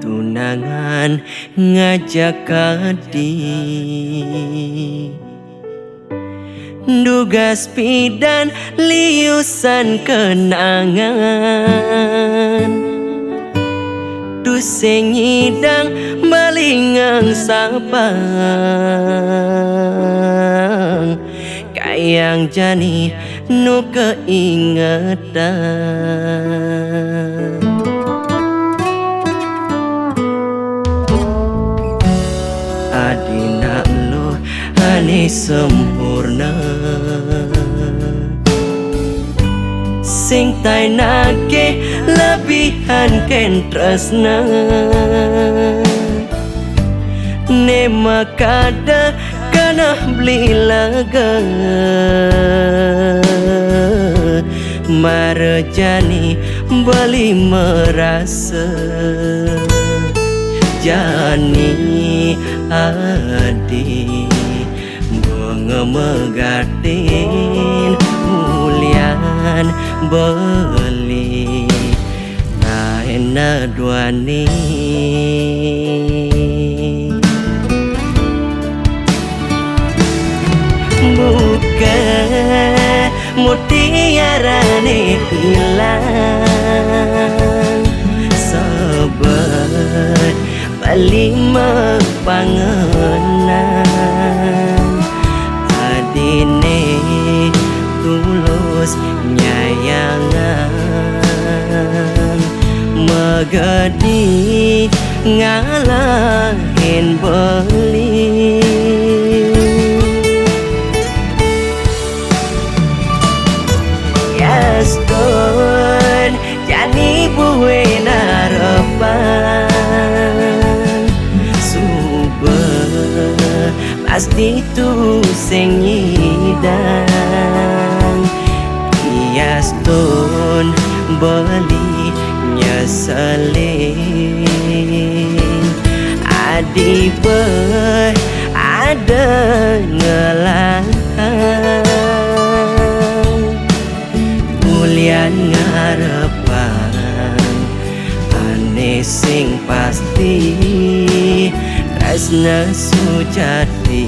tunangan ngajak kadi dugas pidan liusan kenangan tuseng nyidang balingang sabang kayang jani nu keingetan adina lo ane sempurna sing tainake lebihan ken tresna ne makada kana beli laga marjani beli merasa jani adi bunga megatin mulian beli naena duani buka mutiara ne hilang sobat balik pangenan adine tulus nyayangan megadi ngalahin beli Yaston jani buwe narapan subah pasti tu sing nyidang Yaston beli nyeselin adi ber ada ngelang mulian ngarepan ane sing pasti tresna sujati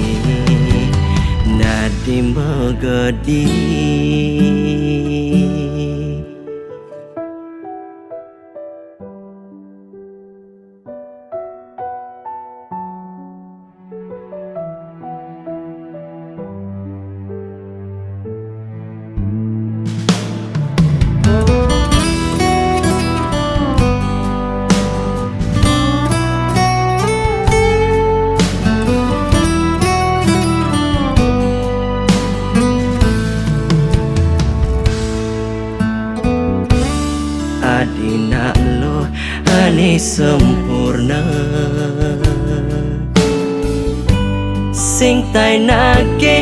nadi megedi adina lo ane sempurna sing tainake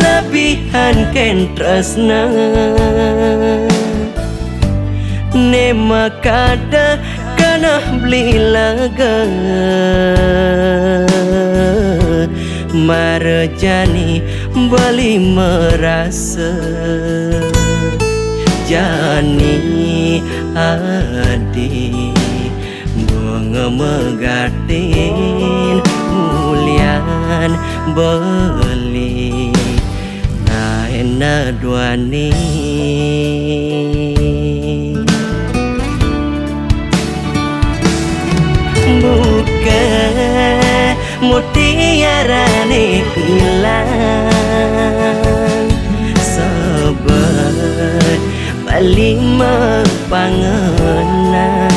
lebihan ken tresna ne makada kana beli laga marjani beli merasa jani adi bunga megatin mulian beli naena duani buka mutiara ne hilang sobat lima pangenan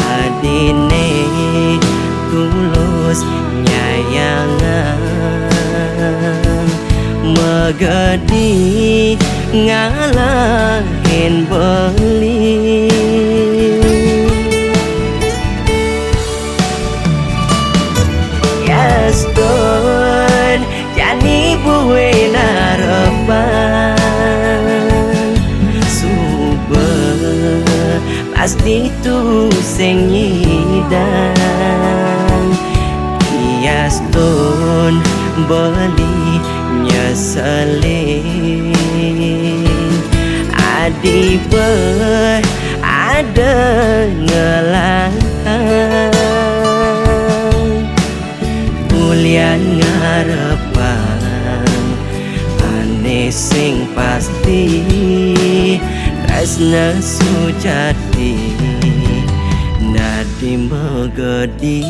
adine tulus nyayangan megadi ngalahin beli Yaston jani buwe narapan pasti tu sing nyidang Yaston beli nyeselin adi ber ada ngelang Ulian ngarepan ane sing pasti tresna sujati nadi megedi